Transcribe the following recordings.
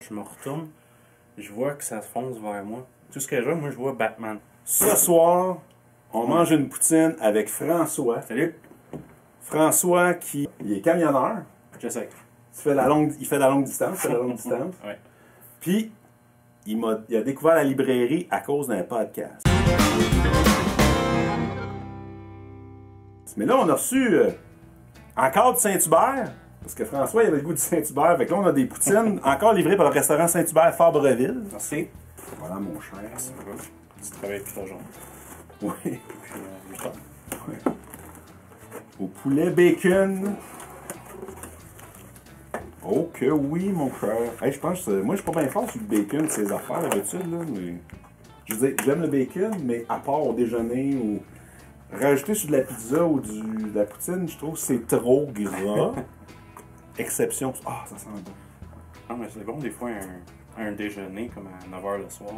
Je me retourne, je vois que ça se fonce vers moi. Tout ce que je vois, moi, je vois Batman. Ce soir, on mange une poutine avec François. Salut! François il est camionneur. Je sais. Il fait de la longue distance. Ouais. Puis, il a découvert la librairie à cause d'un podcast. Mais là, on a reçu encore du Saint-Hubert. Parce que François, il avait le goût du Saint-Hubert. Fait que là, on a des poutines encore livrées par le restaurant Saint-Hubert Fabreville. Merci. Voilà, mon cher. Tu travailles avec Trojan. Oui. Puis, Ouais. Au poulet bacon. Oh que oui, mon cher. Hey, je pense que moi, je suis pas bien fort sur le bacon, ces affaires d'habitude, là, mais... Je veux dire, j'aime le bacon, mais à part au déjeuner ou... Rajouter sur de la pizza ou de la poutine, je trouve que c'est trop gras. Exception. Ah, ça sent bon. Ah, mais c'est bon, des fois, un déjeuner, comme à 9h le soir.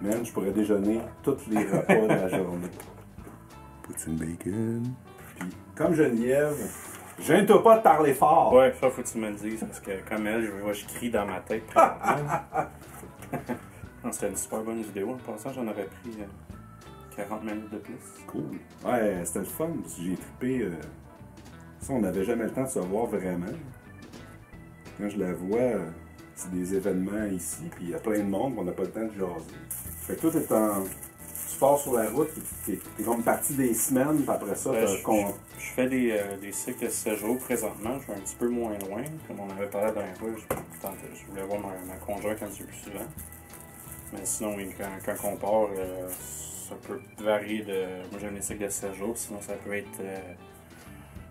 Man, je pourrais déjeuner tous les repas de la journée. Poutine bacon. Puis, comme Geneviève, gêne-toi pas de parler fort. Ouais, ça, faut que tu me le dises, parce que comme elle, je crie dans ma tête. Non, c'était une super bonne vidéo. En passant, j'en aurais pris 40 minutes de plus. Cool. Ouais, c'était le fun. J'ai trippé. Ça, on n'avait jamais le temps de se voir vraiment. Quand je la vois, c'est des événements ici, puis il y a plein de monde, on n'a pas le temps de jaser. Fait que toi, tu pars sur la route, t'es comme parti des semaines, puis après ça, je fais des cycles de 7 jours présentement. Je vais un petit peu moins loin. Comme on avait parlé la dernière fois, je voulais voir ma conjointe un petit peu plus souvent. Mais sinon, oui, quand on part, ça peut varier de... Moi, j'aime les cycles de 7 jours, sinon ça peut être...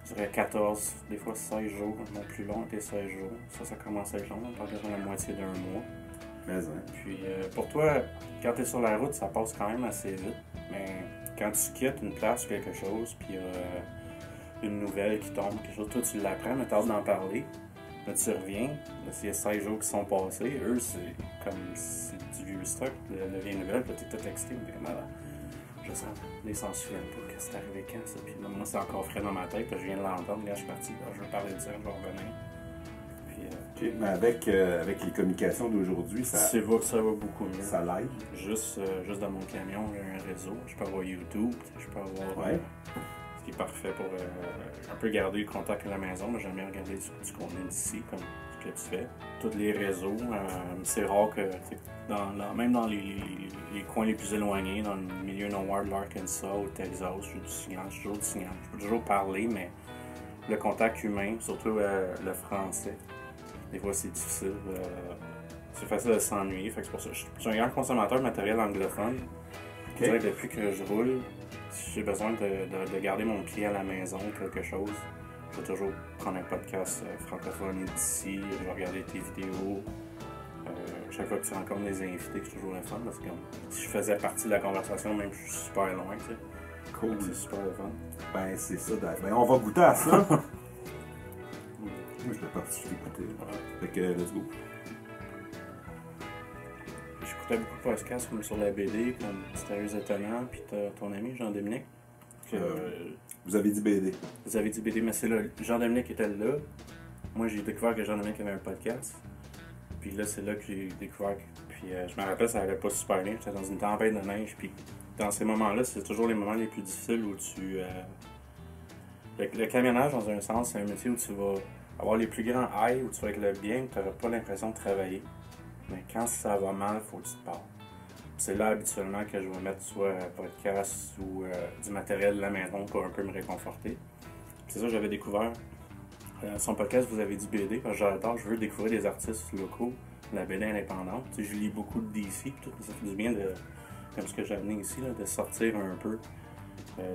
je dirais 14, des fois 16 jours, mon plus long était 16 jours. Ça commence à être long, on parle de la moitié d'un mois. Mais, hein. Puis pour toi, quand tu es sur la route, ça passe quand même assez vite. Mais quand tu quittes une place ou quelque chose, puis une nouvelle qui tombe, quelque chose, toi tu l'apprends, mais tu as hâte d'en parler. Là tu reviens, là s'il y a 16 jours qui sont passés, eux c'est comme c'est du vieux stock, le vieille nouvelle, puis là t'es tout excité, mais comme je sens, les s'en souviennent pas que c'est arrivé quand ça, puis là, moi c'est encore frais dans ma tête, là, je viens de l'entendre, là je suis parti, là, je veux parler de ça, je vais revenir. Puis, mais avec les communications d'aujourd'hui, ça va beaucoup mieux. Ça l'aide. Juste dans mon camion, il y a un réseau, je peux avoir YouTube, je peux avoir... Ouais. Ce qui est parfait pour un peu garder le contact à la maison, mais j'aime bien regarder du contenu d'ici, comme ce que tu fais. Tous les réseaux, c'est rare que, même dans les coins les plus éloignés, dans le milieu nowhere de l'Arkansas ou Texas, j'ai toujours du signal. Je peux toujours parler, mais le contact humain, surtout le français, des fois c'est difficile. C'est facile de s'ennuyer, fait que c'est pour ça. Je suis un grand consommateur de matériel anglophone. Okay. Je dirais que depuis que je roule, si j'ai besoin de garder mon pied à la maison, quelque chose, je vais toujours prendre un podcast francophone d'ici, je vais regarder tes vidéos. Chaque fois que tu rencontres des invités, c'est toujours le fun parce que si je faisais partie de la conversation, même je suis super loin, tu sais. Cool. C'est super le fun. Ben, c'est ça. Ben, on va goûter à ça. Moi, je l'ai parti d'écouter. Ouais. Fait que, let's go. J'écoutais beaucoup de podcasts comme sur la BD, comme Mystérieux Étonnant, puis ton ami Jean-Dominique. Vous avez dit BD. Vous avez dit BD, mais c'est là. Jean-Dominique était là. Moi, j'ai découvert que Jean-Dominique avait un podcast. Puis là, c'est là que j'ai découvert. Puis je me rappelle, ça allait pas super bien. J'étais dans une tempête de neige. Puis dans ces moments-là, c'est toujours les moments les plus difficiles où tu... Le camionnage, dans un sens, c'est un métier où tu vas avoir les plus grands highs, où tu vas être le bien, tu n'auras pas l'impression de travailler. Mais quand ça va mal, il faut que tu te parles. C'est là habituellement que je vais mettre soit un podcast ou du matériel de la maison pour un peu me réconforter. C'est ça que j'avais découvert. Son podcast, vous avez dit BD, parce que j'adore, je veux découvrir des artistes locaux, la BD indépendante. Tu sais, je lis beaucoup de DC, tout, ça fait du bien de, comme ce que j'ai amené ici, là, de sortir un peu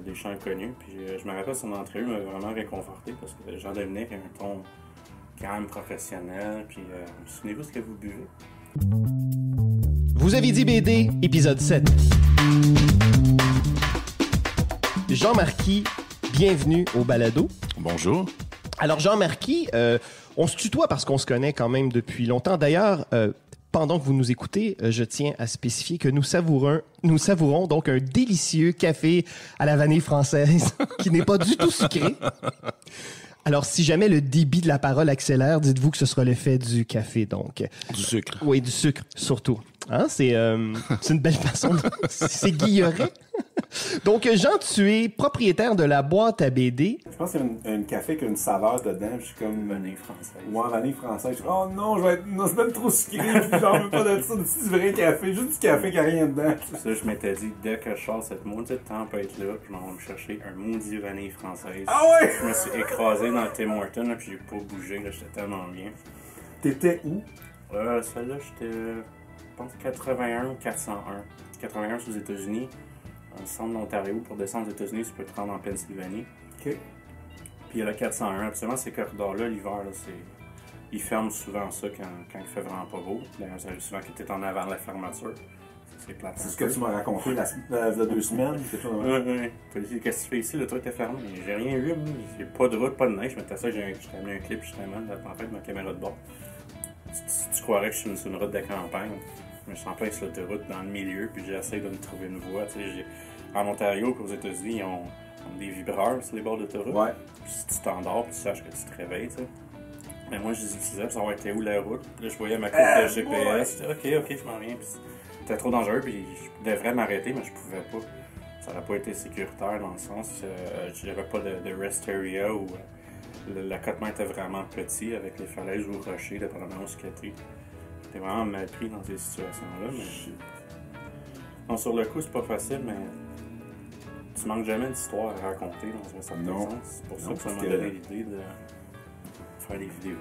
des champs inconnus. Puis je me rappelle, son entrevue m'a vraiment réconforté parce que Jean-Dominique a un ton calme, professionnel. Puis souvenez-vous ce que vous buvez. Vous avez dit BD, épisode 7. Jean Marquis, bienvenue au balado. Bonjour. Alors Jean Marquis, on se tutoie parce qu'on se connaît quand même depuis longtemps. D'ailleurs, pendant que vous nous écoutez, je tiens à spécifier que nous savourons donc un délicieux café à la vanille française qui n'est pas du tout sucré. Alors, si jamais le débit de la parole accélère, dites-vous que ce sera l'effet du café, donc. Du sucre. Oui, du sucre, surtout. Hein? C'est une belle façon de... C'est Guilleret. Donc, Jean, tu es propriétaire de la boîte à BD. Je pense qu'il y a un café qui a une saveur dedans. Je suis comme... Vanille française. Moi, en vanille française. Je dis, oh non, je vais être une semaine trop sucré. J'en veux pas de ça. Du vrai café. Juste du café qui a rien dedans. Ça, je m'étais dit, dès que je sors cette maudite tempête-là, je m'en vais me chercher un maudit vanille française. Ah ouais? Je me suis écrasé dans le Tim Hortons, puis j'ai pas bougé, là, j'étais tellement bien. T'étais où? Celle-là, j'étais, je pense, 81 ou 401. 81 aux États-Unis. Dans le centre de l'Ontario, pour descendre aux États-Unis, tu peux te rendre en Pennsylvanie. OK. Puis il y a le 401. Absolument, ces corridors-là, l'hiver, là, ils ferment souvent ça quand il fait vraiment pas beau. D'ailleurs, ça arrive souvent que tu es en avant de la fermeture. C'est plate. C'est ce que tu m'as raconté il y a 2 semaines. Oui. Qu'est-ce que tu fais ici? Le truc est fermé. J'ai rien vu. Il n'y a pas de route, pas de neige. Je m'étais ça, j'ai amené un clip justement de la tempête de ma caméra de bord. Tu croirais que je suis sur une route de campagne. Je me sens pas sur l'autoroute dans le milieu, puis j'essaie de me trouver une voie. En Ontario, aux États-Unis, ils ont des vibreurs sur les bords d'autoroute. Ouais. Puis si tu t'endors, puis tu saches que tu te réveilles, tu sais. Mais moi, je les utilisais pour savoir était où la route. Puis là, je voyais ma coupe de GPS. Je disais, OK, je m'en viens. Puis c'était trop dangereux, puis je devrais m'arrêter, mais je pouvais pas. Ça n'aurait pas été sécuritaire dans le sens. Je n'avais pas de rest area où l'accotement était vraiment petit avec les falaises ou rochers, dépendamment où ce qu'il était. J'étais vraiment mal pris dans ces situations-là. Mais non, sur le coup, c'est pas facile, mais tu manques jamais d'histoire à raconter dans un certain sens. C'est pour ça que ça m'a donné l'idée de faire des vidéos.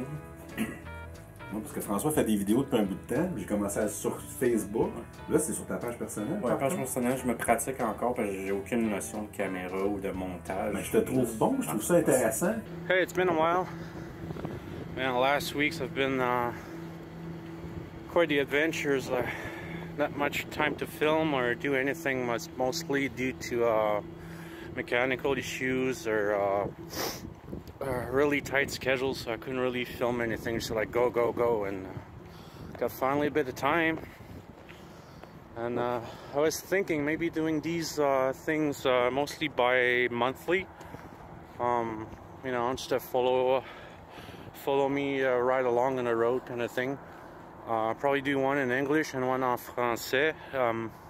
Non, parce que François fait des vidéos depuis un bout de temps. J'ai commencé sur Facebook. Là, c'est sur ta page personnelle. Ouais, page personnelle, je me pratique encore parce que j'ai aucune notion de caméra ou de montage. Mais je te trouve bon, je trouve ça intéressant. Hey, it's been a while. Man, the last weeks have been quite the adventures. Not much time to film or do anything, mostly due to mechanical issues or really tight schedules, so I couldn't really film anything, just like go, and got finally a bit of time. And I was thinking maybe doing these things mostly bi-monthly, you know, just to follow me right along on the road kind of thing. Probably do one in English and one en français,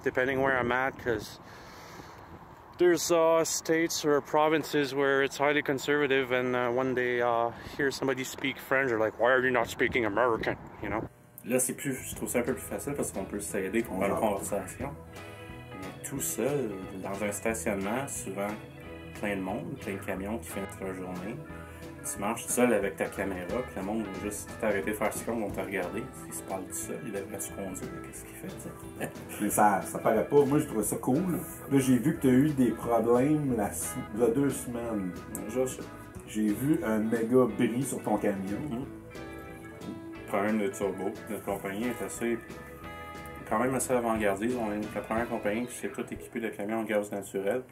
depending where I'm at, because there's states or provinces where it's highly conservative, and when they hear somebody speak French, they're like, why are you not speaking American, you know? Là, je trouve ça un peu plus facile parce qu'on peut s'aider pour faire une conversation. Mais tout seul, dans un stationnement, souvent plein de monde, plein de camions qui finissent leur journée. Tu marches tout seul avec ta caméra, puis le monde va juste t'arrêter de faire ce qu'on va te regarder. S'il se parle tout seul, il devrait se conduire. Qu'est-ce qu'il fait, tu sais? Mais ça paraît pas. Moi, je trouvais ça cool. Là, j'ai vu que tu as eu des problèmes il y a 2 semaines. J'ai vu un méga bris sur ton camion. Problème de turbo. Notre compagnie est quand même assez avant-gardiste. On est la première compagnie qui s'est toute équipée de camions en gaz naturel.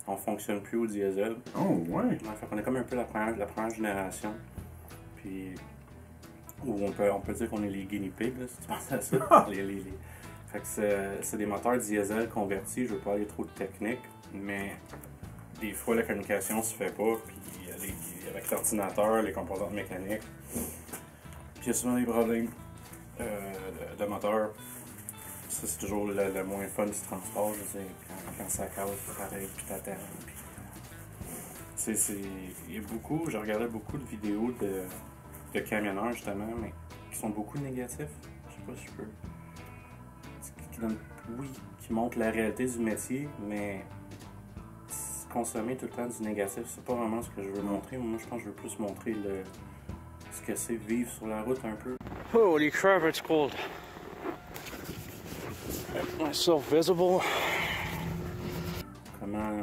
On fonctionne plus au diesel. Oh, ouais! On est comme un peu la première génération. Puis, où on peut dire qu'on est les guinea pigs, là, si tu penses à ça. Fait que c'est des moteurs diesel convertis. Je veux pas aller trop de technique, mais des fois la communication se fait pas. Puis, avec l'ordinateur, les composantes mécaniques. Puis, il y a souvent des problèmes de moteur. Ça, c'est toujours le moins fun du transport, je veux dire, quand ça casse, pareil, puis t'attends. Il y a beaucoup, je regardais beaucoup de vidéos de camionneurs, justement, mais qui sont beaucoup négatifs. Je sais pas si je peux. Qui montrent la réalité du métier, mais consommer tout le temps du négatif, c'est pas vraiment ce que je veux montrer. Moi, je pense que je veux plus montrer ce que c'est vivre sur la route un peu. Holy crap, it's cold. Myself visible. Comment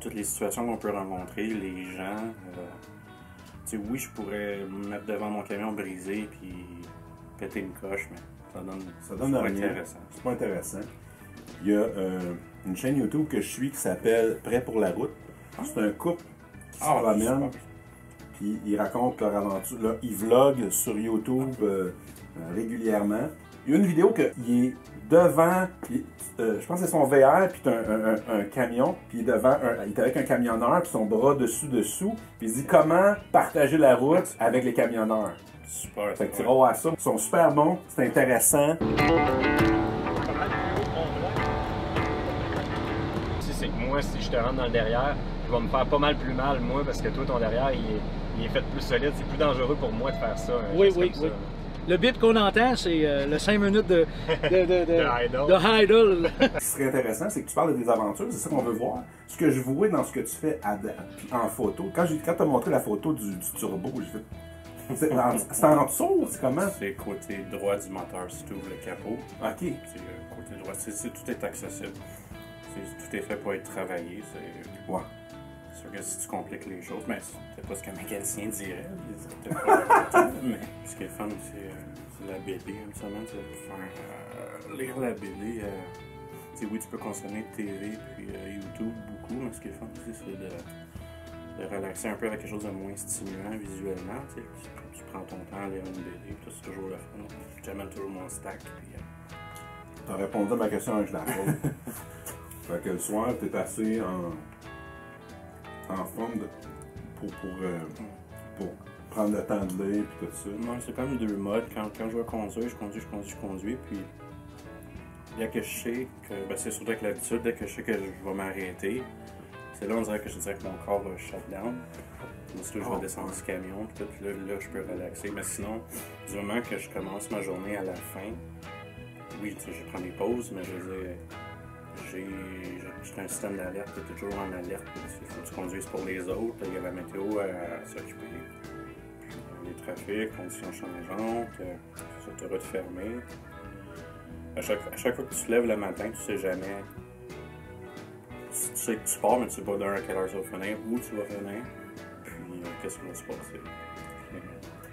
toutes les situations qu'on peut rencontrer, les gens. Tu sais, oui, je pourrais me mettre devant mon camion brisé puis péter une coche, mais ça donne pas rien. intéressant. C'est pas intéressant. Il y a une chaîne YouTube que je suis qui s'appelle Prêt pour la route. C'est un couple qui se promène. Puis ils racontent leur aventure. Là, ils vloguent sur YouTube régulièrement. Il y a une vidéo qu'il est devant, je pense que c'est son VR, puis un camion, puis il est avec un camionneur, puis son bras dessous, puis il dit comment partager la route avec les camionneurs. Super. Fait que tu vas voir ça. Ils sont super bons, c'est intéressant. C'est que moi, si je te rentre dans le derrière, je vais me faire pas mal plus mal, moi, parce que toi, ton derrière, il est fait plus solide. C'est plus dangereux pour moi de faire ça. Oui. Le bip qu'on entend, c'est le 5 minutes de idle. Ce qui serait intéressant, c'est que tu parles de tes aventures, c'est ça qu'on veut voir. Ce que je vois dans ce que tu fais en photo, quand tu as montré la photo du turbo, j'ai fait. C'est en dessous, c'est comment? C'est côté droit du moteur, si tu ouvres le capot. OK. C'est côté droit, tout est accessible. Tout est fait pour être travaillé. Ouais. C'est sûr que si tu compliques les choses, mais c'est pas ce qu'un mécanicien dirait. Mais ce qui est fun, c'est la BD, justement. C'est faire lire la BD. Oui, tu peux consommer TV puis YouTube beaucoup, mais ce qui est fun aussi, c'est de relaxer un peu avec quelque chose de moins stimulant visuellement. Tu prends ton temps à lire une BD, c'est toujours le fun. J'amène toujours mon stack. Tu as répondu à ma question avec la pose. Fait que le soir, tu es assez en forme pour prendre le temps de lire et tout ça. Non, c'est comme deux modes. Quand je vais conduire, je conduis. Puis dès que je sais que, c'est surtout avec l'habitude, dès que je sais que je vais m'arrêter, c'est là on dirait que je dirais que mon corps va shut down. Ensuite, je vais descendre du camion, puis là, je peux relaxer. Mais sinon, du moment que je commence ma journée à la fin, oui, je prends des pauses, mais je veux dire, j'ai un système d'alerte, tu es toujours en alerte. Il faut que tu conduises pour les autres, il y a la météo à s'occuper. Les trafics, conditions changeantes, autoroute fermée. À chaque fois que tu te lèves le matin, tu sais jamais. Tu sais que tu pars, mais tu sais pas d'un à quelle heure ça va finir, où tu vas finir, puis qu'est-ce qui va se passer.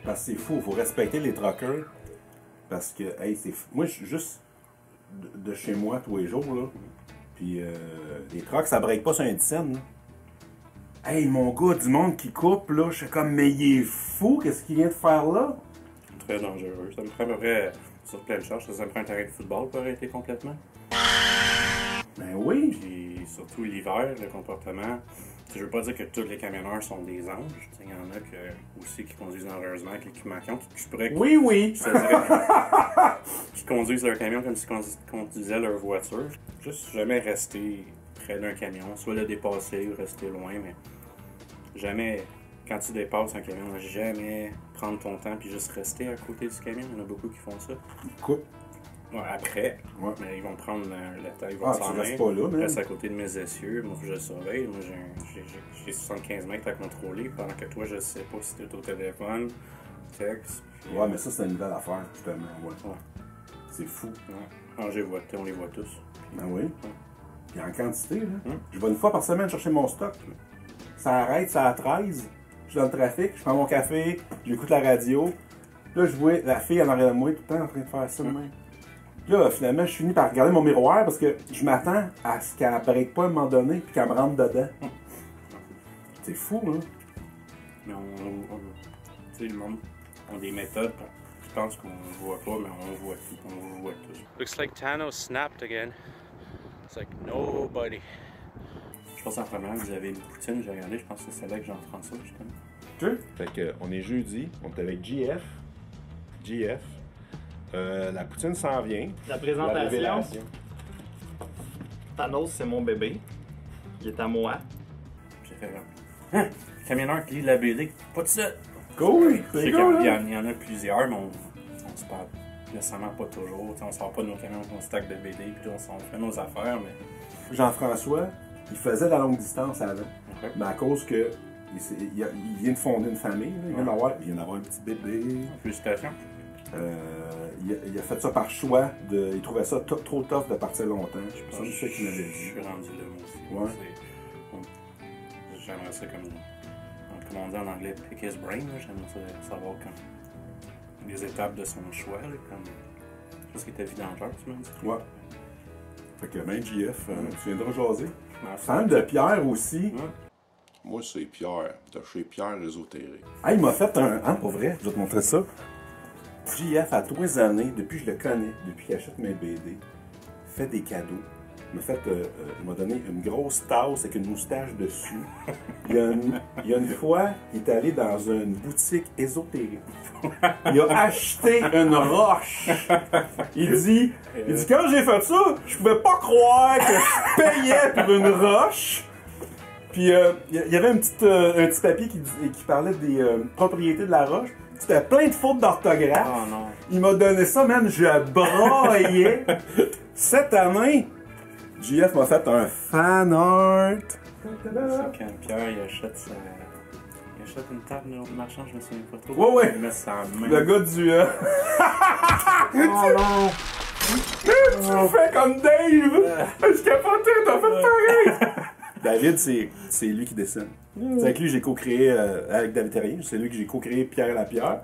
Parce que c'est fou, il faut respecter les truckers. Parce que, hey, moi, je suis juste de chez moi tous les jours, là. Puis les trucks, ça break pas sur un 10 cents, là. Hey, mon gars, du monde qui coupe, là, je suis comme, mais il est fou, qu'est-ce qu'il vient de faire là? Très dangereux. Ça me prend à peu près, sur plein de charges, ça me prend un terrain de football pour arrêter complètement. Ben oui. Puis surtout l'hiver, le comportement. Je veux pas dire que tous les camionneurs sont des anges. Il y en a aussi qui conduisent dangereusement avec l'équipement qui pourraient. Oui. Je te dirais, qui conduisent leur camion comme s'ils conduisaient leur voiture. Juste jamais rester près d'un camion, soit le dépasser ou rester loin, mais jamais, quand tu dépasses un camion, jamais prendre ton temps puis juste rester à côté du camion. Il y en a beaucoup qui font ça. Coupe. Ouais, après, ouais. Mais ils vont prendre le temps, ils vont s'en reste pas là, je reste à côté de mes essieux, moi je surveille, moi j'ai 75 mètres à contrôler, pendant que toi je sais pas si tu es au téléphone, texte. Puis, ouais, mais ça c'est une nouvelle affaire, justement, ouais. C'est fou. Ouais. On les voit tous. Ben oui. Puis en quantité, là. Je vais une fois par semaine chercher mon stock. Ça arrête, ça à 13. Je suis dans le trafic, je prends mon café, j'écoute la radio. Là, je vois la fille en arrière de moi tout le temps en train de faire ça de même. Là, finalement, je finis par regarder mon miroir parce que je m'attends à ce qu'elle ne break pas à un moment donné et qu'elle me rentre dedans. C'est fou, hein? Mais tu sais, le monde a des méthodes. Je pense qu'on ne voit pas, mais on voit tout. On voit tout. Looks like Thanos snapped again. It's like nobody. Je pense en première, vous avez une poutine, j'ai regardé, je pense que c'est là que Jean-François, justement. OK. Fait que, on est jeudi, on est avec GF. La poutine s'en vient. La présentation. Thanos, c'est mon bébé. Il est à moi. J'ai fait là. Camionneur qui lit la BD, pas de ça. Cool! Il y en a plusieurs, mais on se parle nécessairement pas toujours. On sort pas de nos camions, on stack de BD, puis on fait nos affaires, mais. Jean-François, il faisait de la longue distance avant. Okay. Mais à cause que il vient de fonder une famille, là, il vient d'avoir un petit bébé. Félicitations. Il a fait ça par choix. Il trouvait ça trop tough de partir longtemps. Je pense que qu'il m'avait dit. Je suis rendu là, moi aussi. Ouais. J'aimerais ça comme on dit en anglais, pick his brain. J'aimerais ça savoir les étapes de son choix. Là, comme ce qui était vidangeeur, tu m'as dit. Ouais. Fait que même JF, tu viendras jaser. Fan de Pierre aussi. Moi, c'est Pierre, de chez Pierre Ésotérique. Ah, il m'a fait un... Hein, pour vrai? Je vais te montrer ça. JF, à 3 années, depuis que je le connais, depuis qu'il achète mes BD, fait des cadeaux. Il m'a donné une grosse tasse avec une moustache dessus. Il y a une fois, il est allé dans une boutique ésotérique. Il a acheté une roche. Il dit quand j'ai fait ça, je pouvais pas croire que je payais pour une roche. Puis il y avait un petit papier qui parlait des propriétés de la roche. C'était plein de fautes d'orthographe. Oh non. Il m'a donné ça, man, je braillais. Cette année, JF m'a fait un fan art. C'est quand Pierre il achète une table de marchand, je me souviens pas trop. Ouais. Il met sa main. Le gars du... Oh non! Tu me fais comme Dave! Je capotais, t'as fait pareil! David, c'est lui qui dessine. C'est avec lui que j'ai co-créé, avec David Terrien, c'est lui que j'ai co-créé Pierre et la Pierre.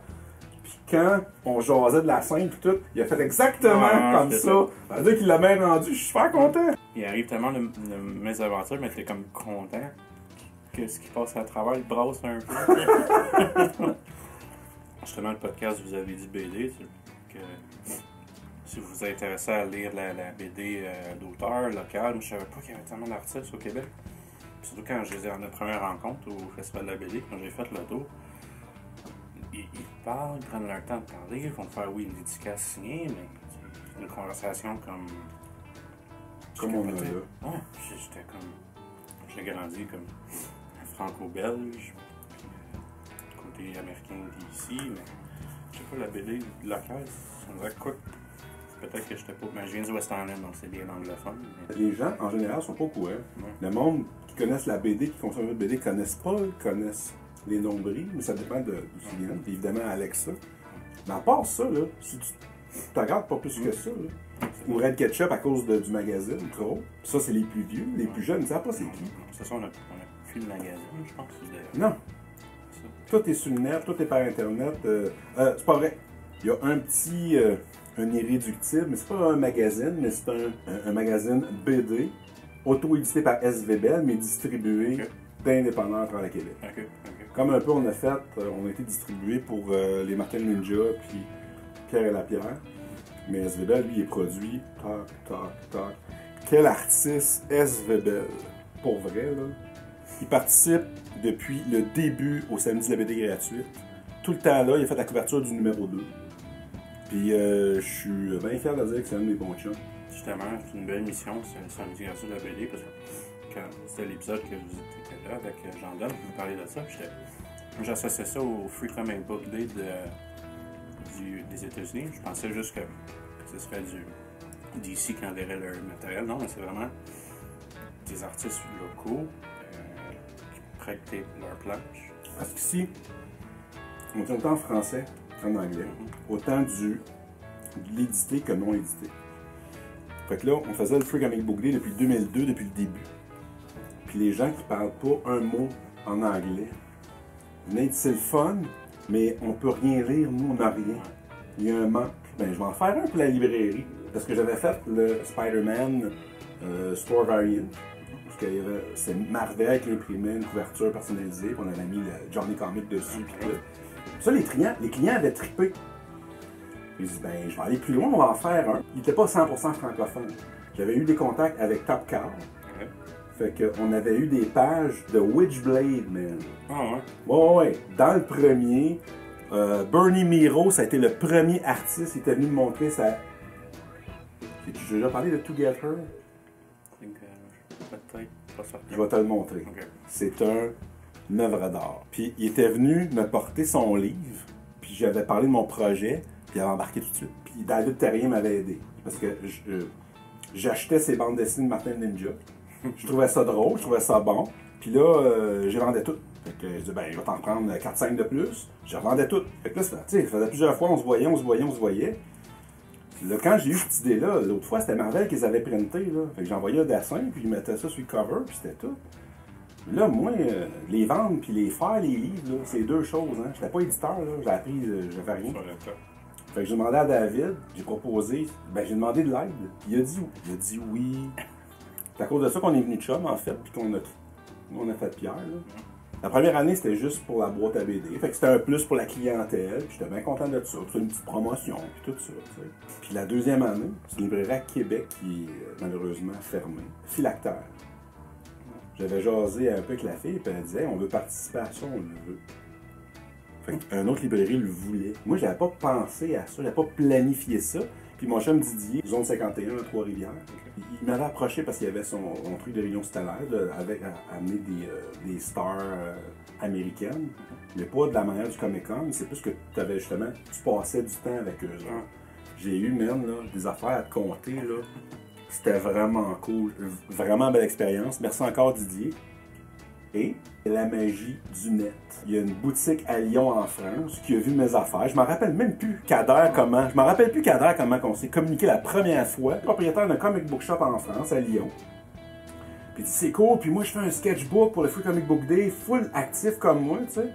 Puis quand on jasait de la scène et tout, il a fait exactement comme ça. Ça veut dire qu'il l'a bien rendu, je suis super content. Il arrive tellement de mésaventures, mais t'es comme content que ce qui passe à travers, il brasse un peu. Justement, le podcast, vous avez dit BD, que si vous vous intéressez à lire la BD d'auteur local, moi je savais pas qu'il y avait tellement d'artistes au Québec. Puis surtout quand je les ai en première rencontre au Festival de la BD, quand j'ai fait le tour, ils parlent, ils prennent leur temps de parler, ils vont faire, oui, une dédicace signée, mais une conversation Comme on a là. Ouais, j'étais comme. J'ai grandi comme un franco-belge, côté américain d'ici, mais je sais pas, la BD locale, ça me dirait quoi. Peut-être que j'étais pas. Mais je viens du West Island, donc c'est bien anglophone. Mais... Les gens, en général, sont pas au courant. Le monde qui connaissent la BD, qui consomme la BD, connaissent les nombrils, mais ça dépend d'où ils viennent. Puis évidemment, Alexa. Mais à part ça, là, si tu regardes pas plus que ça, là. Ou Red Ketchup à cause du magazine, gros. Ça, c'est les plus vieux. Les plus jeunes, ils ne savent pas c'est qui. C'est ça, on a plus le magazine, je pense. Non. Tout est sur le net, tout est par Internet. C'est pas vrai. Il y a un petit... un irréductible, mais c'est pas un magazine, mais c'est un magazine BD, auto-édité par SVBL, mais distribué d'indépendants à travers le Québec. Comme un peu on a fait, on a été distribué pour les Martin Ninja, puis Pierre et la Pierre. Mais SVBL, lui, il est produit. Tac. Quel artiste SVBL, pour vrai, là. Il participe depuis le début au samedi de la BD gratuite. Tout le temps là, il a fait la couverture du numéro 2. Puis je suis bien fier de dire que c'est un de mes bons chums. Justement, c'est une belle mission, c'est samedi gratuit de la BD, parce que quand c'était l'épisode que vous étiez là avec Jean-Don, vous parliez de ça, j'associais ça au Free Comic Book Day des États-Unis. Je pensais juste que ce serait d'ici qui enverrait leur matériel. Non, mais c'est vraiment des artistes locaux qui prêtent leur planche. Parce qu'ici, on est autant en français qu'en anglais. Autant de l'édité que non édité. Fait que là, on faisait le Free Comic Book Day depuis 2002, depuis le début. Puis les gens qui parlent pas un mot en anglais, c'est le fun, mais on peut rien lire, nous on n'a rien. Il y a un manque. Ben, je vais en faire un pour la librairie. Parce que j'avais fait le Spider-Man Store Variant. Parce que c'est Marvel qui imprimait une couverture personnalisée. Puis on avait mis le Johnny Comic dessus. Puis tout. Ça, les clients avaient trippé. Ils disent, ben, je vais aller plus loin, on va en faire un. Il n'était pas 100% francophone. J'avais eu des contacts avec Top Cow. Fait qu'on avait eu des pages de Witchblade, man. Ah ouais? Ouais. Dans le premier, Bernie Miro, ça a été le premier artiste qui était venu me montrer sa... J'ai déjà parlé de Together? Peut-être pas sorti. Je vais te le montrer. Okay. C'est un œuvre d'art. Puis il était venu me porter son livre, puis j'avais parlé de mon projet, puis il avait embarqué tout de suite. Puis David Terrien m'avait aidé. Parce que j'achetais ses bandes dessinées de Martin Ninja. Je trouvais ça drôle, je trouvais ça bon. Puis là, je vendais tout. Fait que je dis, ben, je vais t'en prendre 4-5 de plus. Je revendais tout. Fait que là, ça faisait plusieurs fois, on se voyait. Là, quand j'ai eu cette idée-là, l'autre fois, c'était Marvel qu'ils avaient printé. Là. Fait que j'envoyais un dessin, puis ils mettaient ça sur le cover, puis c'était tout. Là, moi, les vendre puis les faire, les livres, là, c'est deux choses. Hein. J'étais pas éditeur, là. J'ai appris, j'avais rien. Fait que j'ai demandé à David, j'ai proposé, ben j'ai demandé de l'aide. Puis il a dit oui. C'est à cause de ça qu'on est venu de chum, en fait, puis qu'on a fait Pierre. Là. La première année, c'était juste pour la boîte à BD. Fait que c'était un plus pour la clientèle. J'étais bien content de ça. C'était une petite promotion, puis tout ça. T'sais. Puis la deuxième année, c'est une librairie à Québec qui est malheureusement fermée. Philactère. J'avais jasé un peu avec la fille, puis elle disait, on veut participer à ça, on le veut. Fait qu'une autre librairie le voulait. Moi, j'avais pas pensé à ça, j'avais pas planifié ça. Puis mon chum Didier, zone 51 à Trois-Rivières, il m'avait approché parce qu'il avait son truc de réunion stellaire, avec amener des stars américaines. Mais pas de la manière du Comic-Con, c'est plus que tu passais du temps avec eux. J'ai eu même là, des affaires à te compter. Là. C'était vraiment cool. Vraiment belle expérience. Merci encore Didier. Et la magie du net. Il y a une boutique à Lyon en France qui a vu mes affaires. Je m'en rappelle même plus comment on s'est communiqué la première fois. Propriétaire d'un comic book shop en France, à Lyon. Puis il dit c'est cool, puis moi je fais un sketchbook pour le Free Comic Book Day, full actif comme moi, tu sais.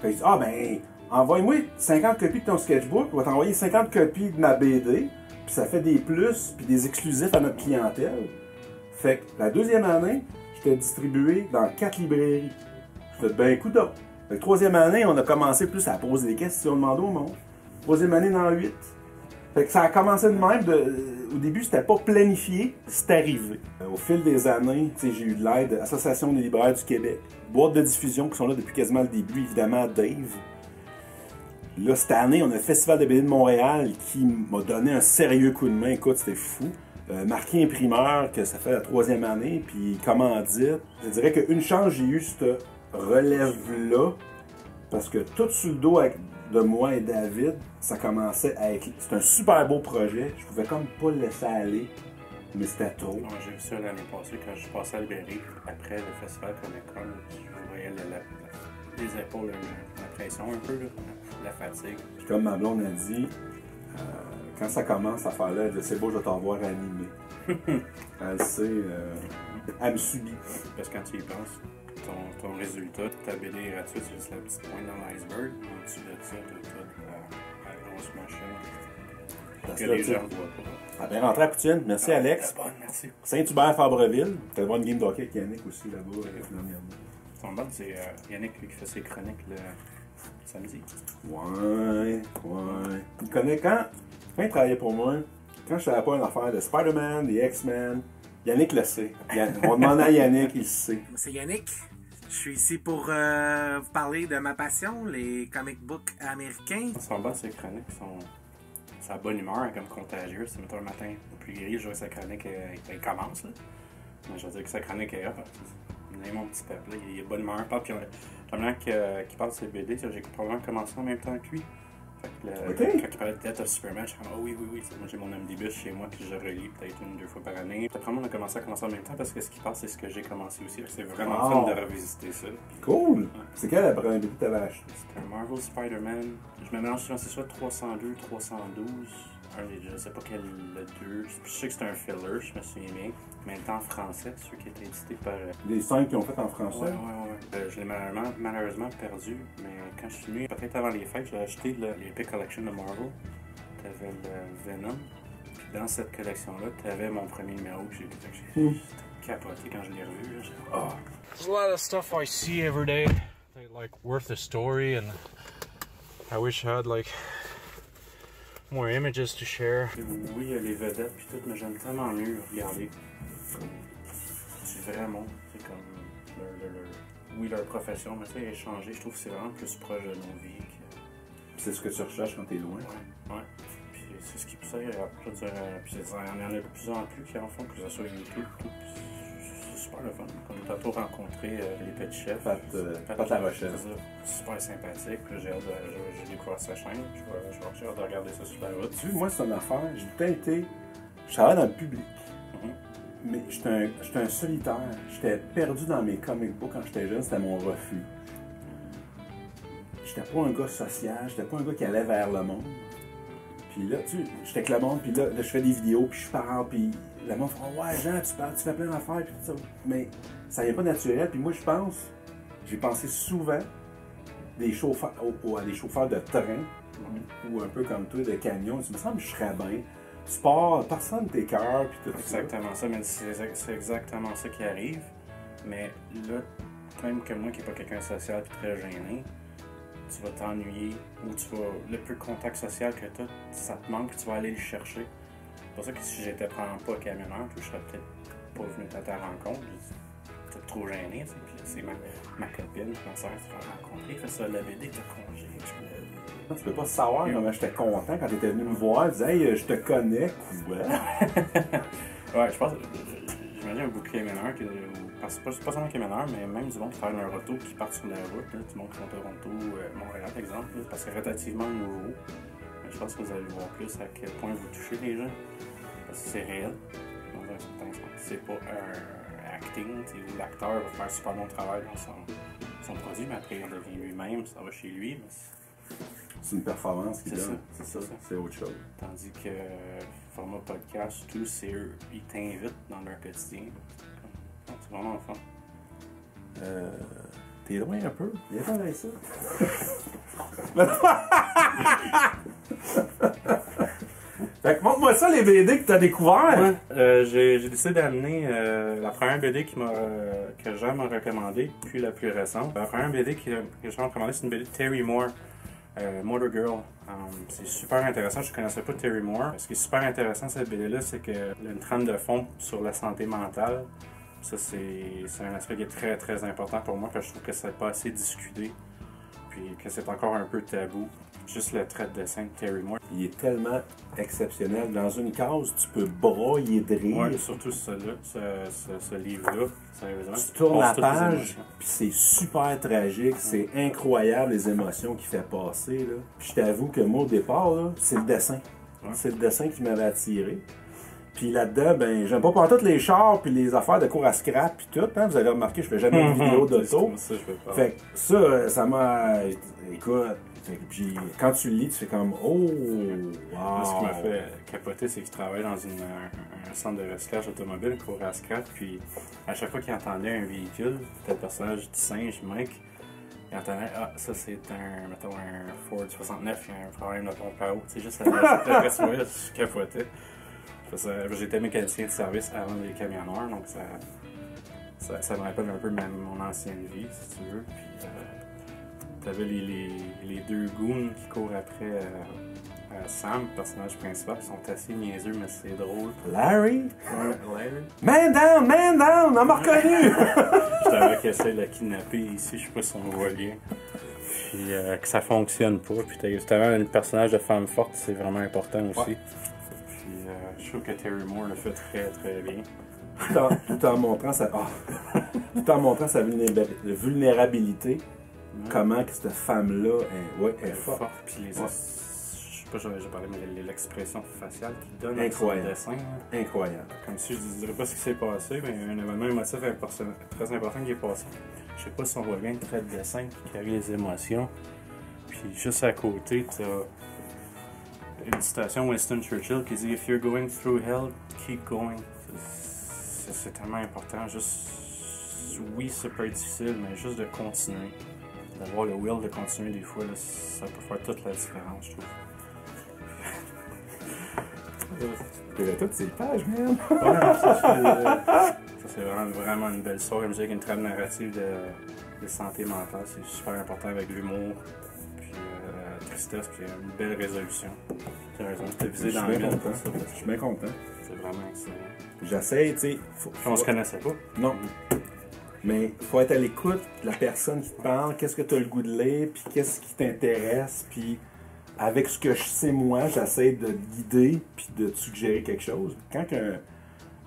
Fait que je dis envoie-moi 50 copies de ton sketchbook, on va t'envoyer 50 copies de ma BD, puis ça fait des plus, puis des exclusifs à notre clientèle. Fait que la deuxième année, j'étais distribué dans 4 librairies. Je fais coup d'or. La troisième année, on a commencé plus à poser des questions, demander au monde. Troisième année, dans 8. Fait que ça a commencé de même. Au début, c'était pas planifié, c'est arrivé. Au fil des années, j'ai eu de l'aide de l'Association des libraires du Québec. Boîtes de diffusion qui sont là depuis quasiment le début, évidemment, Dave. Là, cette année, on a le Festival de BD de Montréal qui m'a donné un sérieux coup de main. Écoute, c'était fou. Marqué imprimeur, que ça fait la 3e année, puis comment dire, je dirais qu'une chance, j'ai eu cette relève-là, parce que tout sur le dos de moi et David, ça commençait à être... C'est un super beau projet, je pouvais comme pas le laisser aller, mais c'était trop. Ouais, j'ai vu ça l'année passée, quand je suis passé à Libéry, après le festival Comic-Con, je voyais les épaules, la pression un peu, là, la fatigue. Puis comme ma blonde a dit, quand ça commence à faire là, elle dit c'est beau, je vais t'en voir animé. Elle sait, elle me subit. Parce que quand tu y penses, ton résultat, ta BD gratuite, c'est juste la petite pointe dans l'iceberg. En dessous de ça, t'as la grosse machine. Que les gens ne voient pas. Ah bien rentré à Poutine. Merci Alex. Bonne, merci. Saint-Hubert, Fabreville. T'as voir une game d'hockey avec Yannick aussi là-bas. Son bon, c'est Yannick lui, qui fait ses chroniques le samedi. Ouais. Il connaît quand il travaillait pour moi, quand je savais pas une affaire de Spider-Man, des X-Men, Yannick le sait. On demande à Yannick, il le sait. C'est Yannick. Je suis ici pour vous parler de ma passion, les comic books américains. Son bon, ses chroniques sont... Sa bonne humeur, comme contagieuse. C'est mettons un matin plus gris, je vois sa chronique, elle commence. Là. Mais je veux dire que sa chronique est hop. Il est mon petit peuple, il est bonne humeur. Puis probablement qu'il parle de ses BD, j'ai probablement commencé en même temps que lui. Fait que quand il parlait de Death of Superman, je suis comme oui. Moi j'ai mon omnibus chez moi que je relis peut-être 1 ou 2 fois par année. Après on a commencé en même temps parce que ce qui passe c'est ce que j'ai commencé aussi. C'est vraiment fun de revisiter ça. Cool! Ouais. C'est quelle la première BD que tu avais acheté? C'était un Marvel Spider-Man. Je me mélange souvent, c'est soit 302, 312. Je sais pas quel le 2. Je sais que c'est un filler, je me souviens bien. Mais le temps en français, ceux qui étaient édités par. Les 5 qui ont fait en français? Ouais. Je l'ai malheureusement perdu, mais quand je suis venu, peut-être avant les fêtes, j'ai acheté l'Epic Collection de Marvel. T'avais le Venom. Puis dans cette collection-là, t'avais mon premier numéro que j'ai capoté quand je l'ai revu. There's a lot of stuff I see every day that like worth a story, and I wish I had like more images to share. Oui, il y a les vedettes puis tout, mais j'aime tellement mieux regarder du vrai monde. C'est comme leur profession, mais ça, échanger, je trouve que c'est vraiment plus proche de nos vies. C'est ce que tu recherches quand t'es loin? Ouais. Puis c'est ce qui pousse agréable. Je veux dire, puis il y en a de plus en plus qui en font, que ce soit YouTube, tout. C'est super le fun. On a tantôt rencontré les petits chefs. Pat La Rochelle. Super sympathique. Puis j'ai découvert sa chaîne. J'ai hâte de regarder ça sur la route. Tu vois, moi, c'est une affaire. Je travaillais dans le public. Mais j'étais un solitaire. J'étais perdu dans mes comic books quand j'étais jeune. C'était mon refus. J'étais pas un gars social. J'étais pas un gars qui allait vers le monde. Puis là, j'étais avec le monde. Puis là, je fais des vidéos. Puis je parle. Puis le monde fait « Ouais, Jean, tu fais plein d'affaires. » Puis tout ça. Mais ça vient pas naturel. Puis moi, j'ai pensé souvent à des chauffeurs de train. Ou un peu comme toi, de camion. Tu me semble que je serais bien. Tu pars, personne ne t'écœure, puis tout exactement ça, mais c'est exactement ça qui arrive. Mais là, même que moi qui n'ai pas quelqu'un de social et très gêné, tu vas t'ennuyer ou le peu de contact social que tu as, ça te manque, tu vas aller le chercher. C'est pour ça que si j'étais vraiment pas camionneur, je serais peut-être pas venu à ta rencontre. T'es trop gêné, tu sais. Puis là, c'est ma copine, ma soeur, tu vas rencontrer, fait ça, la BD, t'as congé. Tu peux pas savoir comment j'étais content quand t'étais venu me voir, tu disais, hey, je te connais, quoi. Ouais, je pense, j'imagine un beaucoup de camionneurs, parce que pas seulement camionneurs, mais même du monde qui fait un auto qui part sur la route, là, du monde qui vont à Toronto, Montréal, par exemple, là, parce que c'est relativement nouveau. Mais je pense que vous allez voir plus à quel point vous touchez les gens, parce que c'est réel, dans un certain sens. C'est pas un acting, où l'acteur va faire un super bon travail dans son produit, mais après il devient lui-même, ça va chez lui, mais c'est une performance qui donne. C'est ça. C'est autre chose. Tandis que format podcast, tout, c'est eux, ils t'invitent dans leur quotidien. C'est vraiment le fun. T'es loin un peu. Viens faire avec ça. Fait que montre-moi ça, les BD que t'as découvert. Ouais, j'ai décidé d'amener la première BD que Jean m'a recommandée, puis la plus récente. La première BD que Jean m'a recommandée, c'est une BD de Terry Moore, Motor Girl. C'est super intéressant, je ne connaissais pas Terry Moore. Ce qui est super intéressant cette BD-là, c'est qu'il y a une trame de fond sur la santé mentale. Ça, c'est un aspect qui est très très important pour moi, que je trouve que c'est pas assez discuté, puis que c'est encore un peu tabou. Juste le trait de dessin de Terry Moore. Il est tellement exceptionnel. Dans une case, tu peux brailler de rire. Ouais, surtout celui-là, ce livre-là. Tu tournes la page, puis c'est super tragique. C'est incroyable les émotions qu'il fait passer. Là. Puis je t'avoue que moi, au départ, là, c'est le dessin. Ouais. C'est le dessin qui m'avait attiré. Puis là-dedans, ben, j'aime pas toutes les chars puis les affaires de cours à scrap puis tout. Hein? Vous avez remarqué, je fais jamais une vidéo d'auto. Fait que ça m'a... Écoute... Puis quand tu le lis, tu fais comme « Oh, wow! » Ce qui m'a fait capoter, c'est qu'il travaille dans un centre de recyclage automobile, cours à scrap, puis à chaque fois qu'il entendait un véhicule, c'était le personnage du singe, Mike, il entendait « Ah, ça c'est mettons un Ford 69, il y a un problème de pompe à eau. » C'est juste après ça, je capotais. J'étais mécanicien de service avant les camionneurs, donc ça me rappelle un peu mon ancienne vie, si tu veux. Puis, t'avais les deux goons qui courent après Sam, le personnage principal, qui sont assez niaiseux, mais c'est drôle. Larry? Ouais, Larry. Man down! On m'a reconnu! Je t'avais qui essaie de la kidnapper ici, je sais pas si on voit bien. Puis que ça fonctionne pas. Puis justement, un personnage de femme forte, c'est vraiment important aussi. Ouais. Puis je trouve que Terry Moore le fait très très bien. Tout en montrant sa vulnérabilité. Comment que cette femme-là est forte. Puis je sais pas, j'ai parlé, mais l'expression faciale qu'il donne dans le dessin. Là. Incroyable. Comme si je ne dirais pas ce qui s'est passé, mais un événement émotif très important qui est passé. Je sais pas si on voit bien le trait de dessin qui carry les émotions. Puis juste à côté, tu as une citation Winston Churchill qui dit « If you're going through hell, keep going ». C'est tellement important. Juste, oui, ça peut être difficile, mais juste de continuer. D'avoir le will de continuer des fois, là, ça peut faire toute la différence, je trouve. Tu as toutes ces pages, man! Ça, c'est vraiment une belle histoire. Comme je dis, avec une trame narrative de santé mentale, c'est super important avec l'humour, puis la tristesse, puis une belle résolution. Tu as raison, je t'ai visé dans le mille pour ça. Je suis bien content. C'est vraiment excellent. J'essaie, tu sais... On se connaissait pas? Non. Mais il faut être à l'écoute de la personne qui te parle, qu'est-ce que tu as le goût de lire, puis qu'est-ce qui t'intéresse, puis avec ce que je sais moi, j'essaie de te guider, puis de te suggérer quelque chose. Quand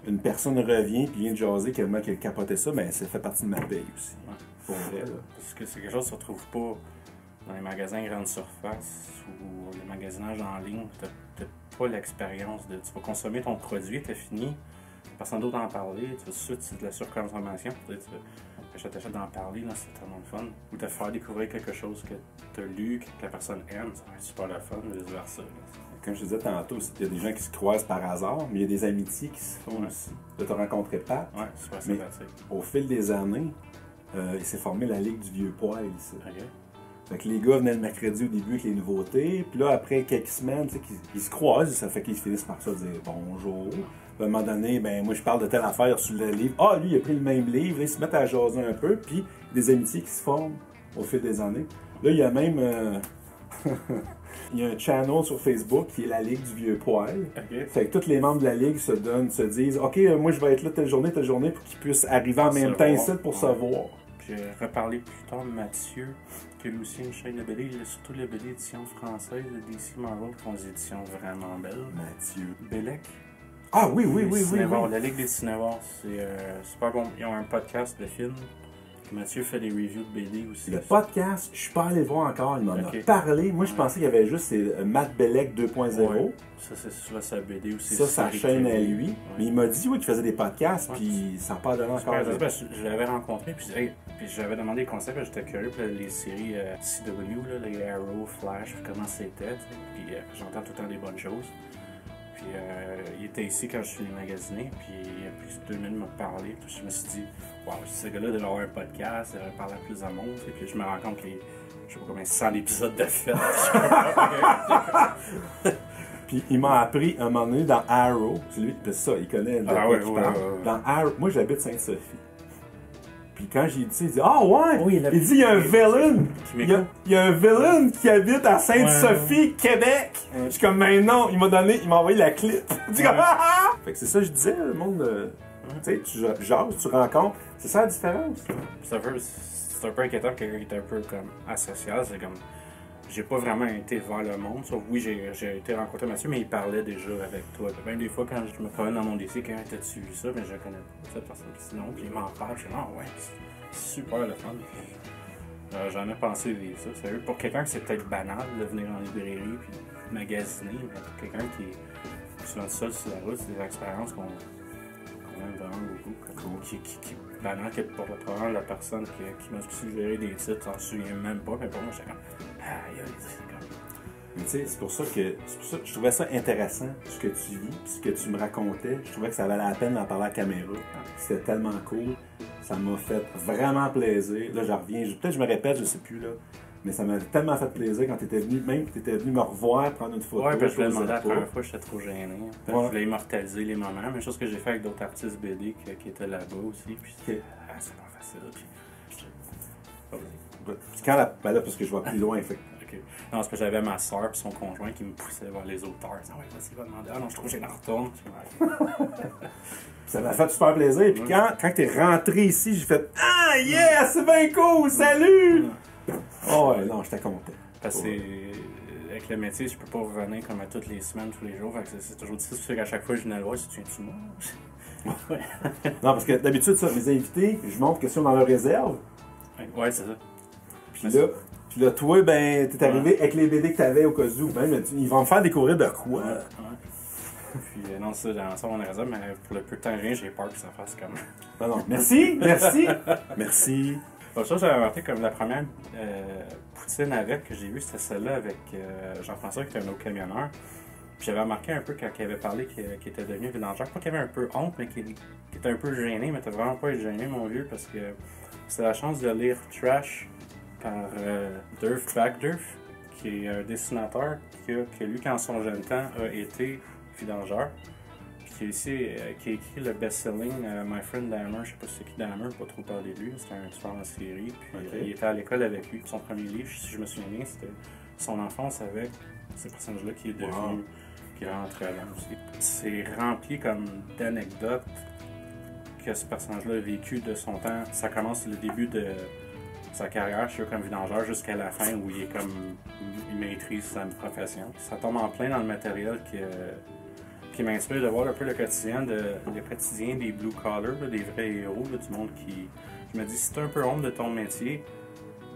une personne revient, puis vient de jaser qu'elle a capoté ça, ben ça fait partie de ma paye aussi. Ouais. Pour vrai, là. Parce que c'est quelque chose que tu ne retrouves pas dans les magasins grande surface ou les magasinages en ligne. Tu n'as pas l'expérience de... Tu vas consommer ton produit, tu as fini. Personne d'autre en parler, tu vas tout de suite, c'est de la surconsommation. Tu achètes d'en parler, là, c'est tellement le fun. Ou te faire découvrir quelque chose que tu as lu, que la personne aime, ça va être super le fun, vice versa. Comme je disais tantôt, il y a des gens qui se croisent par hasard, mais il y a des amitiés qui se font aussi. De te rencontrer pas. Ouais, super sympathique. Au fil des années, il s'est formé la Ligue du Vieux Poil ici. Okay. Fait que les gars venaient le mercredi au début avec les nouveautés, puis là, après quelques semaines, tu sais, ils se croisent, ça fait qu'ils finissent par ça dire bonjour. Puis à un moment donné, ben moi je parle de telle affaire sur le livre. Ah, lui, il a pris le même livre, là, ils se mettent à jaser un peu, puis des amitiés qui se forment au fil des années. Là, il y a même... il y a un channel sur Facebook qui est la Ligue du Vieux Poil. Ok. Fait que tous les membres de la Ligue se disent OK, moi je vais être là telle journée, pour qu'ils puissent arriver en même temps ici pour se voir. J'ai reparlé plus tard de Mathieu, qui a aussi une chaîne de BD, surtout les BD éditions françaises de DC Marvel, qui font des éditions vraiment belles. Mathieu. Bellec. Ah oui. La Ligue des Cinévores, c'est super bon. Ils ont un podcast de films. Mathieu fait des reviews de BD aussi. Le podcast, je suis pas allé le voir encore, il m'en a parlé. Moi, je pensais qu'il y avait juste Matt Bellec 2.0. Ouais. Ça, c'est sur sa BD aussi. Ça, sa chaîne à lui. Ouais. Mais il m'a dit qu'il faisait des podcasts, puis ça n'a pas donné encore. Je l'avais rencontré, puis j'avais demandé des conseils, puis j'étais curieux pour les séries CW, là, les Arrow, Flash, puis comment c'était. Puis j'entends tout le temps des bonnes choses. Puis il était ici quand je suis magasiné, puis il a pris 2 minutes de me parler. Puis je me suis dit, wow, ce gars-là devait avoir un podcast, il devait parler à plus de monde. Puis je me rends compte qu'il y a, je sais pas combien, 100 épisodes de fait. Puis il m'a appris un moment donné dans Arrow, c'est lui, c'est ça, il connaît le Ah ouais. Dans Arrow, moi j'habite Sainte-Sophie. Puis quand j'ai dit ça, il dit ah ouais! Oui, il dit il y a un villain! Il y a un villain qui habite à Sainte-Sophie, Québec! Je suis comme mais non, il m'a envoyé la clip. Fait que c'est ça que je disais, le monde. Tu sais, tu jases, tu rencontres. C'est ça la différence. C'est un peu inquiétant, quelqu'un qui est un peu comme asocial, c'est comme. J'ai pas vraiment été vers le monde, sauf oui, j'ai été rencontrer Mathieu, mais il parlait déjà avec toi. Même des fois, quand je me promène dans mon DC, quand t'as-tu vu ça, mais je connais pas cette personne, sinon, puis il m'en parle, je dis, ah ouais, c'est super le fun. J'en ai pensé vivre ça, sérieux. Pour quelqu'un qui c'est peut-être banal de venir en librairie puis magasiner, mais pour quelqu'un qui est souvent seul sur la route, c'est des expériences qu'on aime vraiment beaucoup. Qui banal que pour probablement la personne qui m'a suggéré des titres, s'en souvient même pas, mais pour moi, j'étais comme, c'est comme. Mais tu sais, c'est pour ça que je trouvais ça intéressant, ce que tu vis, puis ce que tu me racontais. Je trouvais que ça valait la peine d'en parler à la caméra. C'était tellement cool. Ça m'a fait vraiment plaisir. Là, j'en reviens. Peut-être que je me répète, je sais plus, là. Mais ça m'a tellement fait plaisir quand tu étais venu, même que tu étais venu me revoir, prendre une photo. Ouais, parce que je l'ai demandé la première fois, j'étais trop gêné. Je voulais immortaliser les moments. Même chose que j'ai fait avec d'autres artistes BD qui étaient là-bas aussi. Puis c'est pas facile. Puis quand la. Ben là, parce que je vais plus loin, fait. Okay. Non, parce que j'avais ma soeur et son conjoint qui me poussaient vers les auteurs. Ah ouais, vas-y, va demander. Ah non, je trouve que j'ai retourne. Ça m'a fait super plaisir. Puis quand t'es rentré ici, j'ai fait ah yeah, c'est bien cool, salut! Oh ouais, non, j'étais content. Parce que avec le métier, je peux pas revenir comme à toutes les semaines, tous les jours. Fait que c'est toujours difficile. C'est qu'à chaque fois que je venais le voir, tu viens-tu moi? Non, parce que d'habitude, ça, mes invités, je montre que sont dans leur réserve. Ouais, c'est ça. Puis là, toi, ben, t'es arrivé avec les BD que t'avais au cas où. Ben, ils vont me faire découvrir de quoi? Ouais. Puis non, c'est ça, dans ça, on a raison, mais pour le peu de temps que j'ai peur que ça fasse comme. Non. Merci. Merci. Bon, ça, j'avais remarqué comme la première poutine avec que j'ai vue, c'était celle-là avec Jean-François, qui était un autre camionneur. Puis j'avais remarqué un peu quand il avait parlé qu'il était devenu vidangeur. Pas qu'il avait un peu honte, mais qu'il était un peu gêné, mais t'as vraiment pas été gêné, mon vieux, parce que c'était la chance de lire Trash par Durf Backdurf, qui est un dessinateur qui lui, quand son jeune temps, a été vidangeur. Puis qui a écrit le best-selling My Friend Dahmer. Je sais pas si c'est qui Dahmer, pas trop parler de lui. C'était un tueur en série. Puis il était à l'école avec lui. Son premier livre, si je me souviens bien, c'était son enfance avec ce personnage-là qui est devenu, qui est rentré là aussi. C'est rempli comme d'anecdotes que ce personnage-là a vécu de son temps. Ça commence le début de sa carrière, je suis comme vidangeur, jusqu'à la fin où il maîtrise sa profession. Ça tombe en plein dans le matériel qui m'inspire de voir un peu le quotidien des blue collars, des vrais héros, là, du monde qui. Je me dis, si t'as un peu honte de ton métier,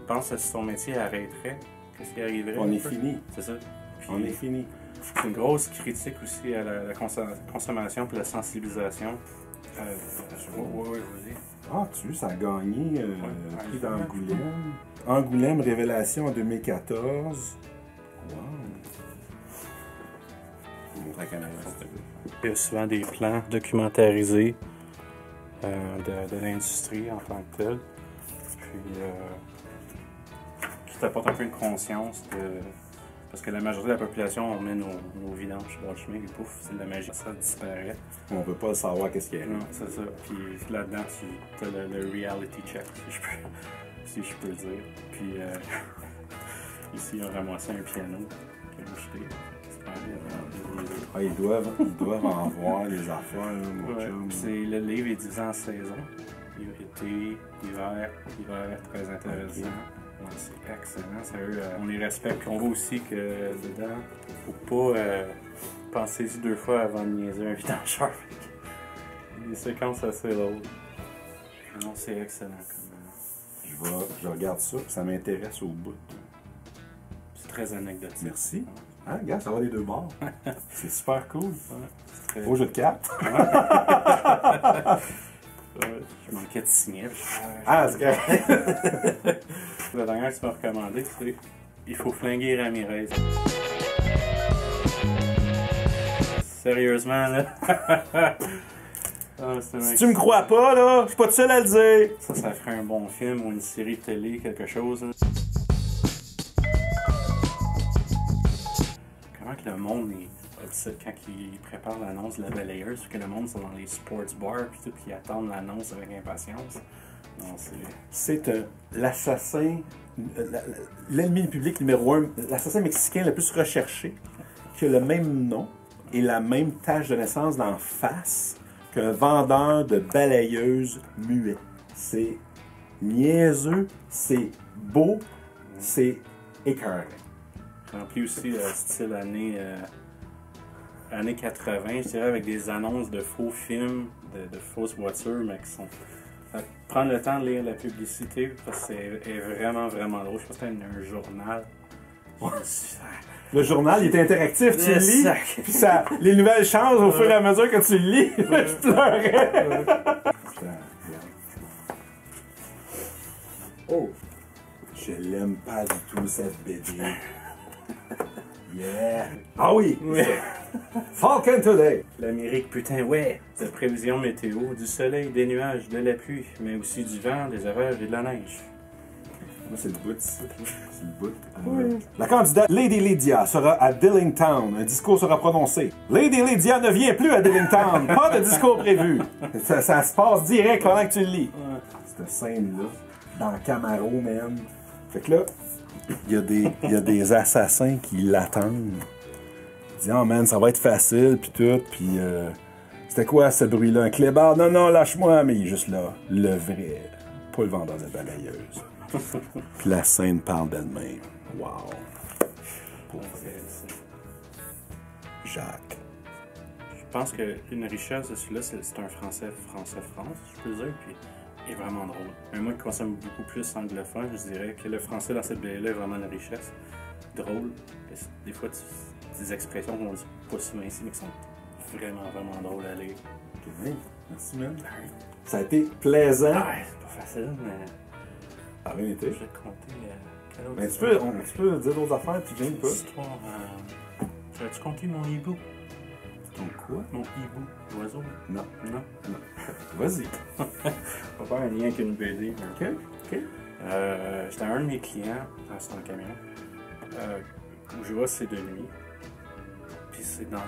pense à si ton métier arrêterait, qu'est-ce qui arriverait? On est fini. C'est ça. Puis, on est fini. C'est une grosse critique aussi à la consommation et la sensibilisation. Oui, vas-y. Ah, tu ça a gagné le prix d'Angoulême. Angoulême Révélation en 2014. Wow. Il y a souvent des plans documentarisés de l'industrie en tant que telle. Puis t'apporte un peu une conscience de... Parce que la majorité de la population, on met nos vidanges sur le chemin, et pouf, c'est de la magie, ça disparaît. On peut pas savoir qu'est-ce qu'il y a. Non, c'est ça. Puis là-dedans, tu as le reality check, si je peux le dire. Puis ici, ils ont ramassé un piano qu'ils ont jeté. Ah, ils doivent en voir les affaires, là, mon Ouais, chum. puis le livre est divisé en saisons. Été, hiver, très intéressant. Donc, c'est excellent, sérieux. On les respecte. Puis on voit aussi que dedans, faut pas penser-y 2 fois avant de niaiser un vidangeur. Des séquences assez lourdes. Non, c'est excellent. Je regarde ça, puis ça m'intéresse au bout. C'est très anecdotique. Merci. Hein, gars, ça va les deux bords. C'est super cool. C'est très... Beau jeu de cartes. Je manquais de signer. Ah, c'est correct. La dernière que tu m'as recommandé, c'est il faut flinguer Ramirez. Sérieusement, là. Si tu me crois pas, là, je suis pas tout seul à le dire. Ça ferait un bon film ou une série de télé, quelque chose. Là. Comment que le monde est upset quand il prépare l'annonce de la balayeuse, parce que le monde sont dans les sports bars puis tout, puis ils attendent l'annonce avec impatience. Non, c'est l'assassin, l'ennemi public numéro 1, l'assassin mexicain le plus recherché, qui a le même nom et la même tache de naissance d'en face qu'un vendeur de balayeuses muet. C'est niaiseux, c'est beau, c'est écœurant. Rempli aussi style années 80, je dirais, avec des annonces de faux films, de fausses voitures, mais qui sont... Prendre le temps de lire la publicité, parce que c'est vraiment, vraiment drôle. Je pense que c'est un journal. Le journal, il est interactif, tu le lis, puis ça, les nouvelles changent au fur et à mesure que tu le lis. Je pleurais. Oh! Je l'aime pas du tout, cette BD. Yeah! Ah oui! Falcon Today! L'Amérique, putain, ouais! De prévision météo, du soleil, des nuages, de la pluie, mais aussi du vent, des orages et de la neige. Moi, c'est le bout ici. C'est le bout. La candidate Lady Lydia sera à Dillingtown. Un discours sera prononcé. Lady Lydia ne vient plus à Dillingtown. Pas de discours prévu. Ça se passe direct pendant que tu le lis. Cette scène-là, dans Camaro, man. Fait que là, il y a des assassins qui l'attendent. Il dit, oh man, ça va être facile, puis tout, puis c'était quoi ce bruit-là? Un clébard? Non, lâche-moi, mais il est juste là, le vrai, pas le vendeur de balayeuse. Puis la scène parle d'elle-même. Wow. Jacques. Je pense qu'une richesse de celui-là, c'est un France, je peux dire, puis il est vraiment drôle. Mais moi qui consomme beaucoup plus anglophone, je dirais que le français dans cette BD-là est vraiment une richesse. Drôle. Des fois, des expressions qu'on dit pas souvent ici, mais qui sont vraiment, vraiment drôles à lire. Okay. Merci, man. Ça a été plaisant. Ouais, c'est pas facile, mais... Ça a bien été. Je vais te compter... Mais tu peux dire d'autres affaires, tu viens pas. Histoire... Vas-tu compter mon hibou? Ton quoi? Mon hibou. L'oiseau? Non. Non? Vas-y. On va faire un lien avec une BD. OK. J'étais un de mes clients, c'est un camion, où je vois c'est de nuit. Puis c'est dans